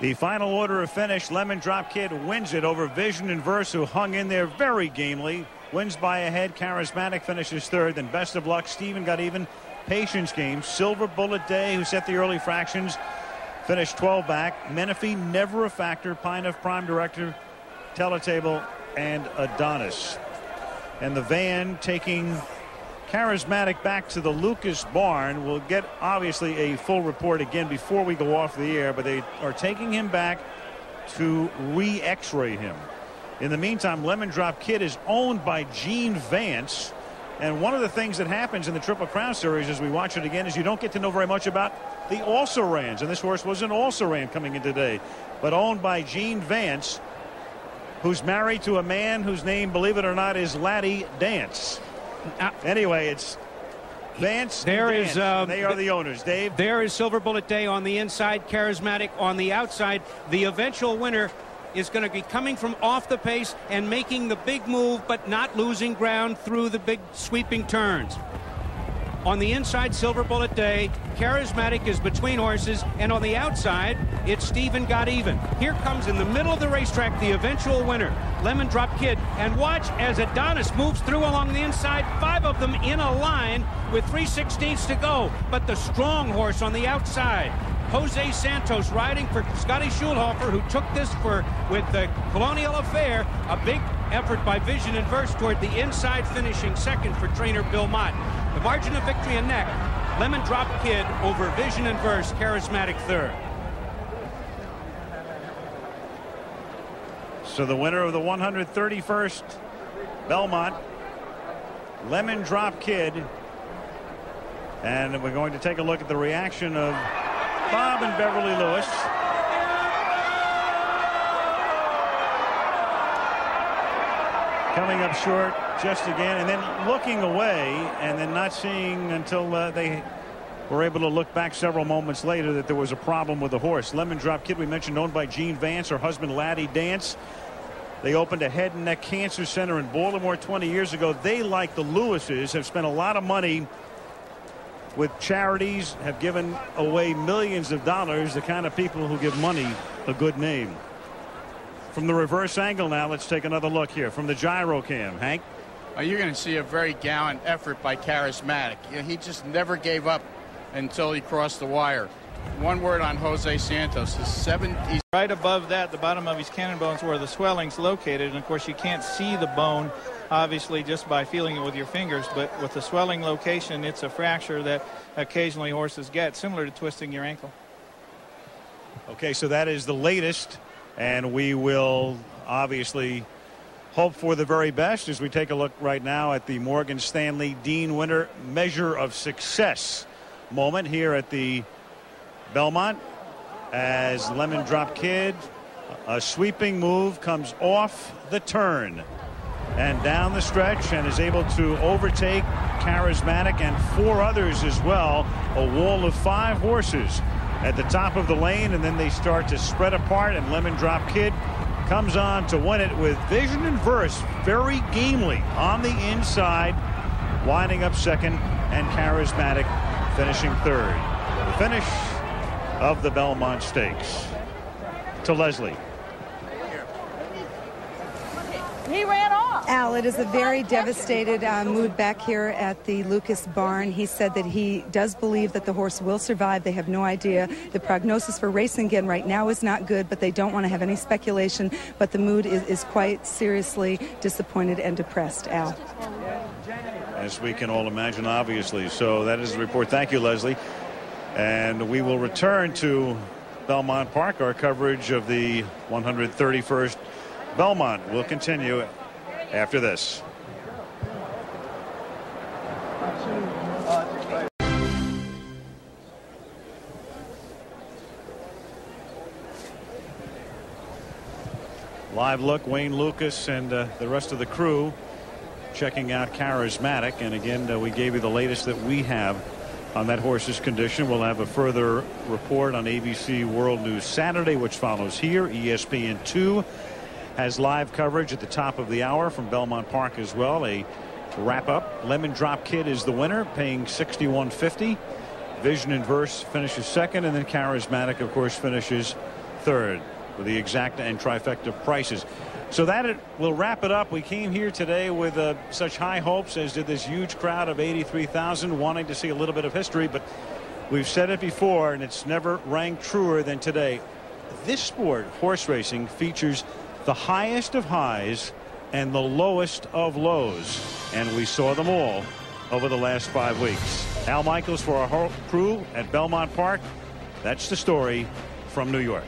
The final order of finish, Lemon Drop Kid wins it over Vision and Verse, who hung in there very gamely. Wins by a head. Charismatic finishes third. Then Best of Luck, Steven Got Even, Patience Game, Silver Bullet Day, who set the early fractions, finished 12 back. Menifee, Never a Factor, Pine of Prime Director, Teletable, and Adonis. And the van taking Charismatic back to the Lucas barn. We'll get obviously a full report again before we go off the air, but they are taking him back to re-x-ray him. In the meantime, Lemon Drop Kid is owned by Gene Vance, and one of the things that happens in the Triple Crown Series as we watch it again is you don't get to know very much about the also-rans, and this horse was an also-ran coming in today, but owned by Gene Vance, who's married to a man whose name, believe it or not, is Laddie Dance. Anyway, it's Vance. They are the owners. Dave. There is Silver Bullet Day on the inside, Charismatic on the outside. The eventual winner is going to be coming from off the pace and making the big move, but not losing ground through the big sweeping turns. On the inside, Silver Bullet Day. Charismatic is between horses, and on the outside, it's Steven Got Even. Here comes in the middle of the racetrack the eventual winner, Lemon Drop Kid. And watch as Adonis moves through along the inside, 5 of them in a line with 3/16 to go. But the strong horse on the outside, Jose Santos, riding for Scotty Schulhofer, who took this with the Colonial Affair. A big effort by Vision and Verse toward the inside, finishing second for trainer Belmont. The margin of victory and neck, Lemon Drop Kid over Vision and Verse, Charismatic third. So the winner of the 131st Belmont, Lemon Drop Kid. And we're going to take a look at the reaction of Bob and Beverly Lewis. Coming up short just again, and then looking away, and then not seeing until they were able to look back several moments later that there was a problem with the horse. Lemon Drop Kid, we mentioned, owned by Gene Vance, her husband Laddie Dance. They opened a head and neck cancer center in Baltimore 20 years ago. They, like the Lewises, have spent a lot of money with charities, have given away millions of dollars, the kind of people who give money a good name. From the reverse angle now, let's take another look here from the gyro cam. Hank? You're going to see a very gallant effort by Charismatic. He just never gave up until he crossed the wire. One word on Jose Santos. He's right above that, the bottom of his cannon bones, where the swelling's located. And of course, you can't see the bone, obviously, just by feeling it with your fingers. But with the swelling location, it's a fracture that occasionally horses get, similar to twisting your ankle. Okay, so that is the latest. And we will obviously hope for the very best as we take a look right now at the Morgan Stanley Dean winner measure of success moment here at the Belmont, as Lemon Drop Kid, a sweeping move, comes off the turn and down the stretch and is able to overtake Charismatic and 4 others as well. A wall of 5 horses at the top of the lane, and then they start to spread apart, and Lemon Drop Kid comes on to win it with Vision and Verse very gamely on the inside, winding up second, and Charismatic finishing third. The finish of the Belmont Stakes. To Leslie. He ran off. Al, it is a very devastated mood back here at the Lucas barn. He said that he does believe that the horse will survive. They have no idea. The prognosis for racing again right now is not good, but they don't want to have any speculation. But the mood is quite seriously disappointed and depressed, Al. As we can all imagine, obviously. So that is the report. Thank you, Leslie. And we will return to Belmont Park. Our coverage of the 131st Belmont will continue after this. Live look, Wayne Lucas and the rest of the crew checking out Charismatic. And again, we gave you the latest that we have on that horse's condition. We'll have a further report on ABC World News Saturday, which follows here. ESPN2 has live coverage at the top of the hour from Belmont Park as well. A wrap up. Lemon Drop Kid is the winner, paying $61.50. Vision and Verse finishes second, and then Charismatic, of course, finishes third with the exacta and trifecta prices. So that will wrap it up. We came here today with such high hopes, as did this huge crowd of 83,000, wanting to see a little bit of history. But we've said it before, and it's never rang truer than today. This sport, horse racing, features the highest of highs and the lowest of lows. And we saw them all over the last 5 weeks. Al Michaels for our whole crew at Belmont Park. That's the story from New York.